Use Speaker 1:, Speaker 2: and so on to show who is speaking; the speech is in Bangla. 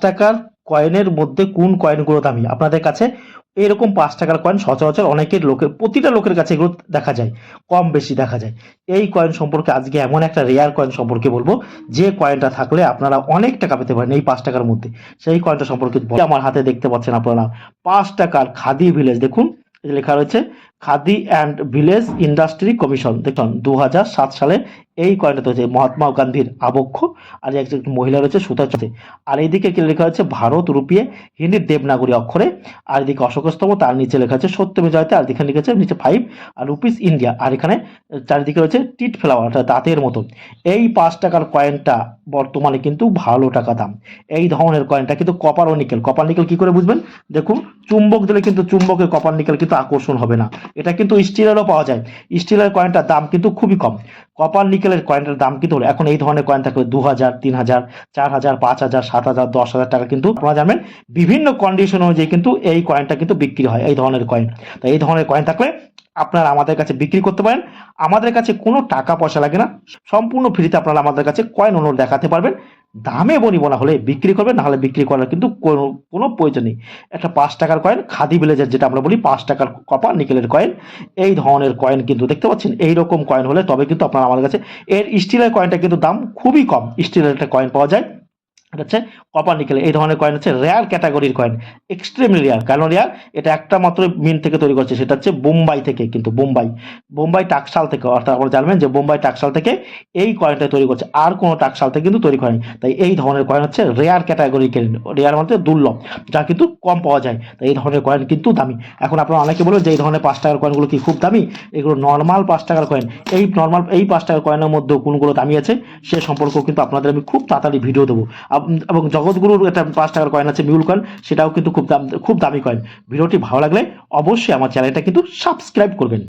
Speaker 1: টাকার কয়েনের মধ্যে কোন কয়েনগুলো দামি আপনাদের কাছে? এরকম 5 টাকার কয়েন সচরাচর প্রতিটা লোকের কাছে এগুলো দেখা যায়, কম বেশি দেখা যায়। এই কয়েন সম্পর্কে আজকে এমন একটা রেয়ার কয়েন সম্পর্কে বলবো, যে কয়েনটা থাকলে আপনারা অনেক টাকা পেতে পারেন এই 5 টাকার মধ্যে। সেই কয়েনটা সম্পর্কে আমার হাতে দেখতে পাচ্ছেন আপনারা, 5 টাকার খাদি ভিলেজ। দেখুন লেখা রয়েছে khadi and village industry commission. দেখুন 2007 সালে এই কয়েনটা হচ্ছে মহাত্মা গান্ধীর আবক্ষ, আর একজন মহিলা রয়েছে সুতা চলছে। আর এইদিকে কি লেখা হচ্ছে ভারত রুপিয়ে হিন্দির দেবনাগরী অক্ষরে। আর এদিকে অশোকস্তম, তার নিচে লেখা আছে সত্যমে জয়তে, আর এখানে লিখেছে নিচে 5 আর রুপিস ইন্ডিয়া। আর এখানে চারিদিকে রয়েছে টিট ফ্লাওয়ার, অর্থাৎ দাঁতের মতো। এই 5 টাকার কয়েনটা বর্তমানে কিন্তু ভালো টাকা দাম। এই ধরনের কয়েনটা কিন্তু কপার ও নিকেল। কপার নিকেল কি করে বুঝবেন? দেখুন চুম্বক দিলে কিন্তু চুম্বকের কপার নিকেল কিন্তু আকর্ষণ হবে না। এটা কিন্তু স্টিলেরও পাওয়া যায়। স্টিলের কয়েনটার দাম কিন্তু খুবই কম। কপার নিকেলের কয়েনটার দাম কিন্তু হলো, এখন এই ধরনের কয়েন থাকলে 2000, 3000, 4000, 5000, 7000, 10,000 টাকা কিন্তু আপনারা জানবেন বিভিন্ন কন্ডিশন অনুযায়ী কিন্তু এই কয়েনটা কিন্তু বিক্রি হয়, এই ধরনের কয়েন। তাই এই ধরনের কয়েন থাকলে আপনারা আমাদের কাছে বিক্রি করতে পারেন। আমাদের কাছে কোনো টাকা পয়সা লাগে না, সম্পূর্ণ ফ্রিতে আপনারা আমাদের কাছে কয়েন অনুর দেখাতে পারবেন। দামে বনিব না হলে বিক্রি করবেন, না হলে বিক্রি করার কিন্তু কোনো প্রয়োজন নেই। একটা 5 টাকার কয়েন খাদি ভিলেজের, যেটা আমরা বলি 5 টাকার কপার নিকেলের কয়েন, এই ধরনের কয়েন কিন্তু দেখতে পাচ্ছেন। এইরকম কয়েন হলে তবে কিন্তু আপনারা আমাদের কাছে, এর স্টিলের কয়েনটা কিন্তু দাম খুবই কম। স্টিলের একটা কয়েন পাওয়া যায়, এটা হচ্ছে কপার নিকেল। এই ধরনের কয়েন হচ্ছে রেয়ার ক্যাটাগরির কয়েন, এক্সট্রিমলি রেয়ার। কেন রেয়ার? এটা একটা মাত্র মিন্ট থেকে তৈরি করছে, সেটা হচ্ছে বোম্বাই থেকে। কিন্তু বোম্বাই টাকশাল থেকে, অর্থাৎ আপনারা জানবেন যে বোম্বাই টাকশাল থেকে এই কয়েনটা তৈরি করছে, আর কোনো টাকশাল থেকে কিন্তু তৈরি করেনি। তাই এই ধরনের কয়েন হচ্ছে রেয়ার ক্যাটাগরি কয়েন। রেয়ার মানে দুর্লভ, যা কিন্তু কম পাওয়া যায়। তাই এই ধরনের কয়েন কিন্তু দামি। এখন আপনারা অনেকে বলবেন যে এই ধরনের 5 টাকার কয়েনগুলো কি খুব দামি? এগুলো নর্মাল 5 টাকার কয়েন। এই 5 টাকার কয়েনের মধ্যে কোনগুলো দামি আছে সে সম্পর্কেও কিন্তু আপনাদের আমি খুব তাড়াতাড়ি ভিডিও দেবো। এবং জগৎগুরুর একটা 5 টাকার কয়েন আছে মিউল কয়েন, সেটাও কিন্তু খুব দামি কয়েন। ভিডিওটি ভালো লাগলে অবশ্যই আমার চ্যানেলটা কিন্তু সাবস্ক্রাইব করবেন।